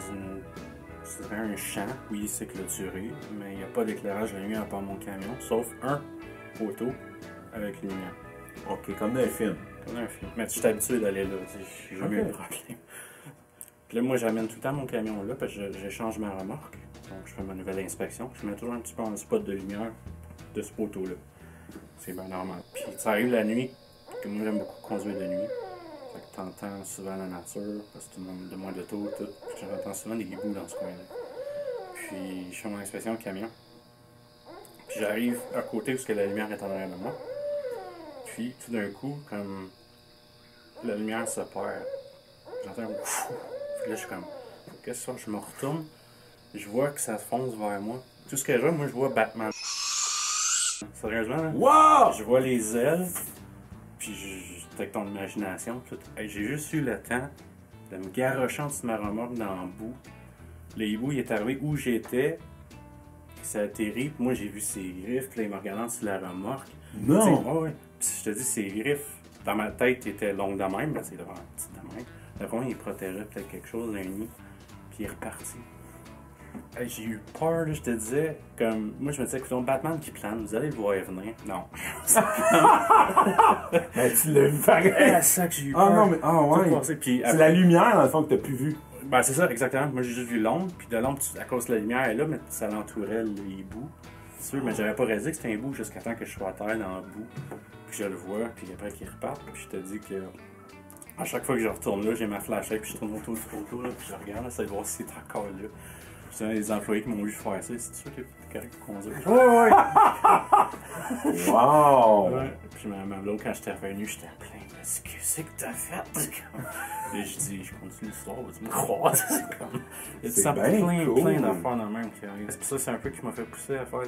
c'est un champ, oui, c'est clôturé, mais il n'y a pas d'éclairage de nuit à part mon camion, sauf un poteau avec lumière. OK, comme dans un film. Comme dans un film. Mais tu t'habitues d'aller là, j'ai jamais eu de problème. Puis là, moi, j'amène tout le temps mon camion là, parce que j'échange ma remorque. Donc, je fais ma nouvelle inspection. Je mets toujours un petit peu en spot de lumière de ce poteau-là. C'est bien normal. Puis ça arrive la nuit, que moi, j'aime beaucoup conduire de nuit. Fait que t'entends souvent la nature, parce que tout le monde demande de tout. J'entends souvent des hiboux dans ce coin-là. Puis, je fais mon inspection au camion. Puis, j'arrive à côté où la lumière est en arrière de moi. Puis, tout d'un coup, comme la lumière se perd, j'entends un fou. Puis là, je suis comme, qu'est-ce que c'est ça? Je me retourne, je vois que ça fonce vers moi. Tout ce que je vois, moi, je vois Batman. Sérieusement, là? Wow! Je vois les ailes, puis avec ton imagination, tout. Hey, j'ai juste eu le temps de me garrocher en dessous de ma remorque dans le bout. Le hibou, il est arrivé où j'étais, puis ça a atterri, puis moi, j'ai vu ses griffes, puis là, il m'a regardé sur la remorque. Non! Ouais. Puis je te dis, ses griffes, dans ma tête, il était long de même, mais c'est devant petit de même. D'après moi, il protégeait peut-être quelque chose, un nid, puis il est reparti. Hey, j'ai eu peur, là, je te disais, comme, moi je me disais, écoute, Batman qui plane, vous allez le voir venir. Non. Ben, tu l'as vu pareil. C'est ça que j'ai eu peur. Ah non, mais, ouais. Puis, C'est la lumière, dans le fond, que t'as plus vu. Ben, c'est ça, exactement. Moi, j'ai juste vu l'ombre, puis de l'ombre, à cause de la lumière, elle est là, mais ça l'entourait le hibou. C'est sûr, mais j'avais pas réalisé que c'était un hibou jusqu'à temps que je sois à terre dans le bout, puis je le vois, puis après qu'il reparte, puis je te dis que à chaque fois que je retourne là, j'ai ma flashlight, puis je tourne autour du photo, là, puis je regarde, là, ça voir si c'est encore là. C'est un des employés qui m'ont vu faire ça, c'est sûr que c'est correct pour conduire. Ouais. Wow! Ouais. Puis ma blonde, quand j'étais revenu, j'étais plein. Qu'est-ce que t'as fait? Et je dis, je continue l'histoire, vas-tu me croire? C'est comme. Il y a plein d'affaires dans le même qui arrivent. C'est pour ça que c'est un peu qui m'a fait pousser à faire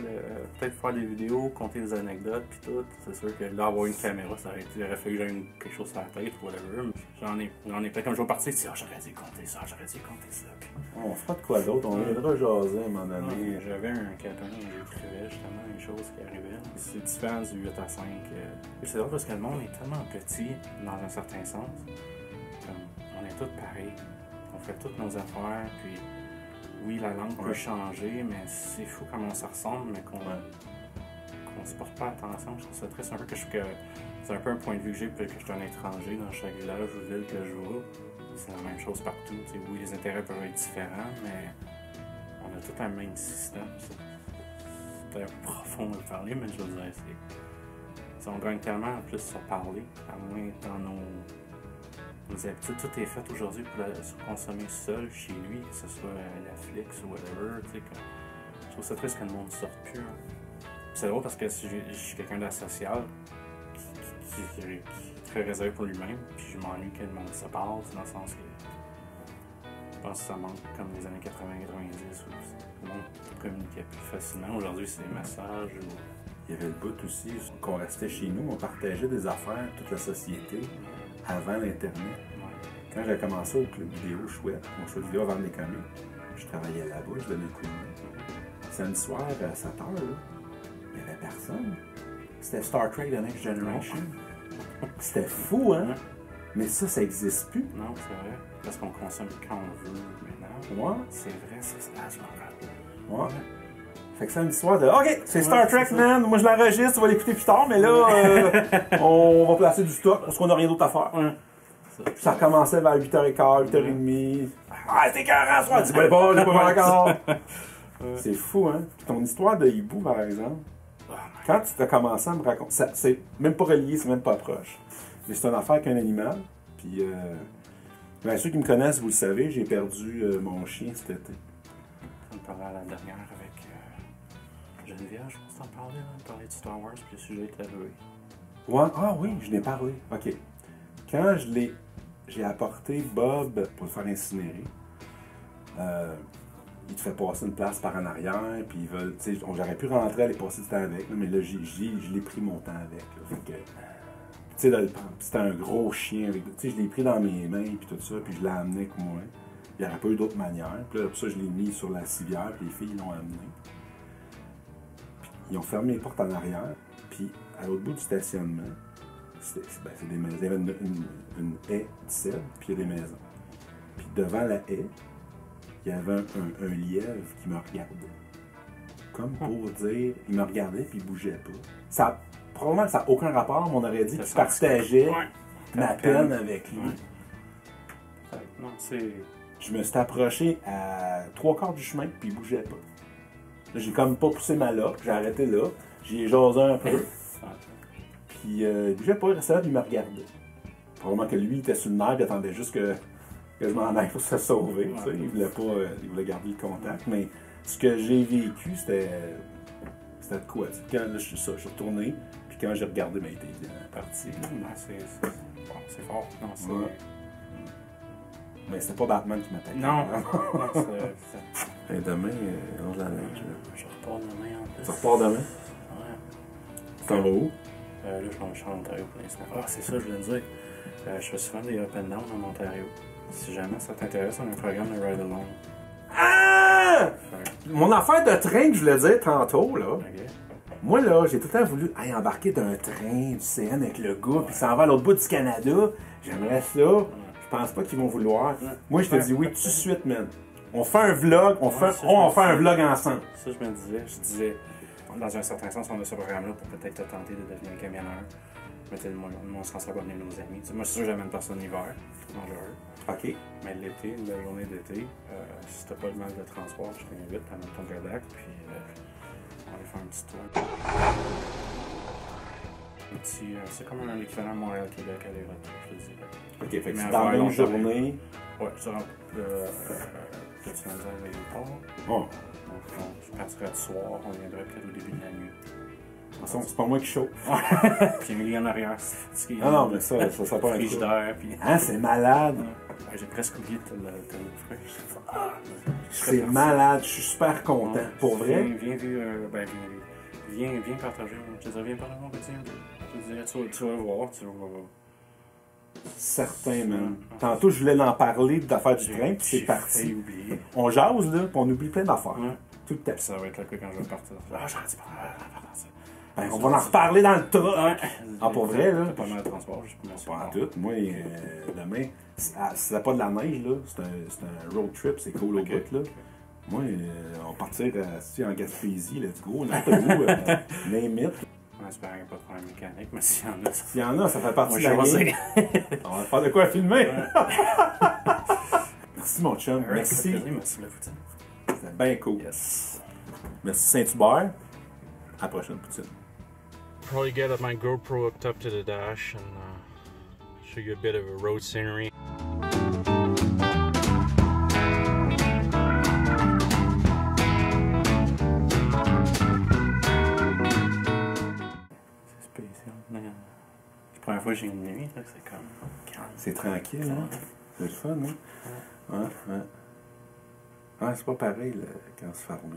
peut-être faire des vidéos, compter des anecdotes, puis tout. C'est sûr que là, avoir une caméra, ça aurait été. Il aurait fallu que j'aie quelque chose sur la tête ou whatever. J'en ai plein. Comme je vais partir, je dis, j'aurais dû compter ça, j'aurais dû compter ça. Puis... On fera de quoi d'autre? On viendra jaser à un moment donné. J'avais un caton où j'écrivais justement les choses qui arrivaient. C'est différent du 8 à 5. C'est drôle parce que le monde est tellement petit dans un certain sens. Comme, on est tous pareils. On fait toutes nos affaires. Puis oui, la langue peut changer, mais c'est fou comment on se ressemble, mais qu'on se porte pas attention. Je trouve ça triste un peu que c'est un peu un point de vue que j'ai, que je suis un étranger dans chaque village ou ville que je vais. C'est la même chose partout. T'sais, oui, les intérêts peuvent être différents, mais on a tout un même système. C'est un peu profond de parler, mais je veux dire, on gagne tellement en plus sur parler, à moins dans nos habitudes. Tout est fait aujourd'hui pour se consommer seul chez lui, que ce soit Netflix ou whatever. Je trouve ça triste que le monde ne sorte plus. Hein. C'est drôle parce que je suis quelqu'un d'asocial qui est très réservé pour lui-même, puis je m'ennuie que le monde se parle, dans le sens que je pense que ça manque comme les années 80-90 où le monde communiquait plus facilement. Aujourd'hui, c'est des messages ou... Il y avait le bout aussi qu'on restait chez nous, on partageait des affaires, toute la société, avant l'Internet. Ouais. Quand j'ai commencé au club vidéo Chouette, mon club vidéo avant les comics, je travaillais là-bas, je donnais le coup de main. Samedi soir, à 7 h, il n'y avait personne. C'était Star Trek The Next Generation. C'était fou, hein? Mais ça n'existe plus. Non, c'est vrai. Parce qu'on consomme quand on veut maintenant. Ouais. C'est vrai, c'est ça, je m'en rappelle. Ouais. Fait que samedi soir, OK, c'est Star Trek, man. Moi, je l'enregistre, tu vas l'écouter plus tard, mais là, on va placer du stock parce qu'on n'a rien d'autre à faire. Ça commençait vers 8h15, 8h30. Ah, c'était 40 soir. Tu ne pas, j'ai pas vu encore. C'est fou, hein? Ton histoire de hibou, par exemple, quand tu as commencé à me raconter, c'est même pas relié, c'est même pas proche. Mais c'est une affaire qu'un animal. Puis, bien, ceux qui me connaissent, vous le savez, j'ai perdu mon chien cet été. On parlait à la dernière avec Geneviève, je pense qu'on parlait, on parlait de Star Wars, puis le sujet était levé. Ouais, ah oui, je n'ai parlé. OK. Quand j'ai apporté Bob pour le faire incinérer, il te fait passer une place par en arrière, puis ils veulent, tu sais, j'aurais pu rentrer, aller passer du temps avec, là, mais là, je l'ai pris mon temps avec. Là, fait que, tu sais, c'était un gros chien, tu sais, je l'ai pris dans mes mains, puis tout ça, puis je l'ai amené avec moi. Il n'y aurait pas eu d'autre manière. Puis là, pour ça, je l'ai mis sur la civière, puis les filles l'ont amené. Puis ils ont fermé les portes en arrière, puis à l'autre bout du stationnement, c'est des maisons. Il y avait une haie de cèdre, puis il y a des maisons. Puis devant la haie, il y avait un lièvre qui me regardait. Comme pour dire, il me regardait puis il bougeait pas. Probablement que ça n'a aucun rapport, mais on aurait dit qu'il partageait ma peine avec lui. Non, c'est... Je me suis approché à 3/4 du chemin puis il bougeait pas. Là, j'ai comme pas poussé ma loque, j'ai arrêté là, j'ai jasé un peu. Puis il bougeait pas, il restait là puis il me regardait. Probablement que lui, il était sur le nerf, il attendait juste que je m'en aille pour se sauver. Tu sais. Il voulait garder le contact. Mais ce que j'ai vécu, c'était de quoi? Quand là, je suis retourné, puis quand j'ai regardé, il était parti. C'est fort. Non, c'est... Ouais. Mais c'était pas Batman qui m'attaquait. Non. Et demain, on la neige. Je repars demain en plus. Tu repars demain? Ouais. Tu t'en vas où? Là, je suis en Ontario pour l'instant. Ah, c'est ça, je voulais dire. Je fais souvent des up and down en Ontario. Si jamais ça t'intéresse, on a un programme de Ride Along. Ah! Mon affaire de train que je voulais dire tantôt, là. Okay. Moi, là, j'ai tout le temps voulu embarquer d'un train du CN avec le gars, puis s'en va à l'autre bout du Canada. J'aimerais ça. Je pense pas qu'ils vont vouloir. Moi, je te dis oui tout de suite, man. On fait un vlog, on fait un vlog ensemble. Ça, je me disais, dans un certain sens, on a ce programme-là pour peut-être tenter de devenir camionneur. Mais tu sais, moi, on se rend ça venir nos amis. T'sais, moi, c'est sûr que j'amène personne l'hiver, c'est dangereux. OK. Mais l'été, la journée d'été, si t'as pas le mal de transport, je t'invite à mettre ton Kodak, puis on va aller faire un petit tour. C'est comme un équivalent Montréal-Québec à aller-retour, je te dirais. OK, fait que Mais c'est dans la même journée. Ouais, tu rentres tu viens de dire à l'aéroport. Oh. Donc, je partirai le soir, on viendrait peut-être au début de la nuit. C'est pas moi qui chauffe. Puis Émilie en arrière. Ah non, mais ça pas un frigidaire. Puis... Hein, c'est malade. Ouais, j'ai presque oublié de te l'offrir. C'est malade, je suis super content. Ouais, Pour vrai? Viens partager. Je te dirais, viens partager mon petit. Je te dirais, tu vas voir. Certain, man. Tantôt, je voulais en parler d'affaires du train, puis c'est parti. On jase, là, puis on oublie plein d'affaires. Ouais. Tout le temps. Ça va être le cas quand je vais partir. Ah, j'en dis pas. Ben, on va en reparler dans le tas. Ouais. Ah, pour vrai, là? T'as pas mal de transport, je peux Pas en tout. Moi, demain, si c'est pas de la neige, là, c'est un road trip, c'est cool au bout, là. Moi, on va partir en Gaspésie, let's go. N'importe où, name it. On espère qu'il n'y a pas de problème mécanique, mais s'il y en a, S'il y en a, ça fait partie de la game. On va faire de quoi à filmer. Merci, mon chum. Merci. Merci pour la poutine. C'était bien cool. Yes. Merci, Saint-Hubert. À la prochaine, poutine. Probably get my GoPro hooked up to the dash and show you a bit of a road scenery. C'est la première fois que j'ai une nuit, là, c'est comme calme. C'est tranquille, hein? C'est le fun, hein? Ouais. Ouais, c'est pas pareil là, quand c'est fermé.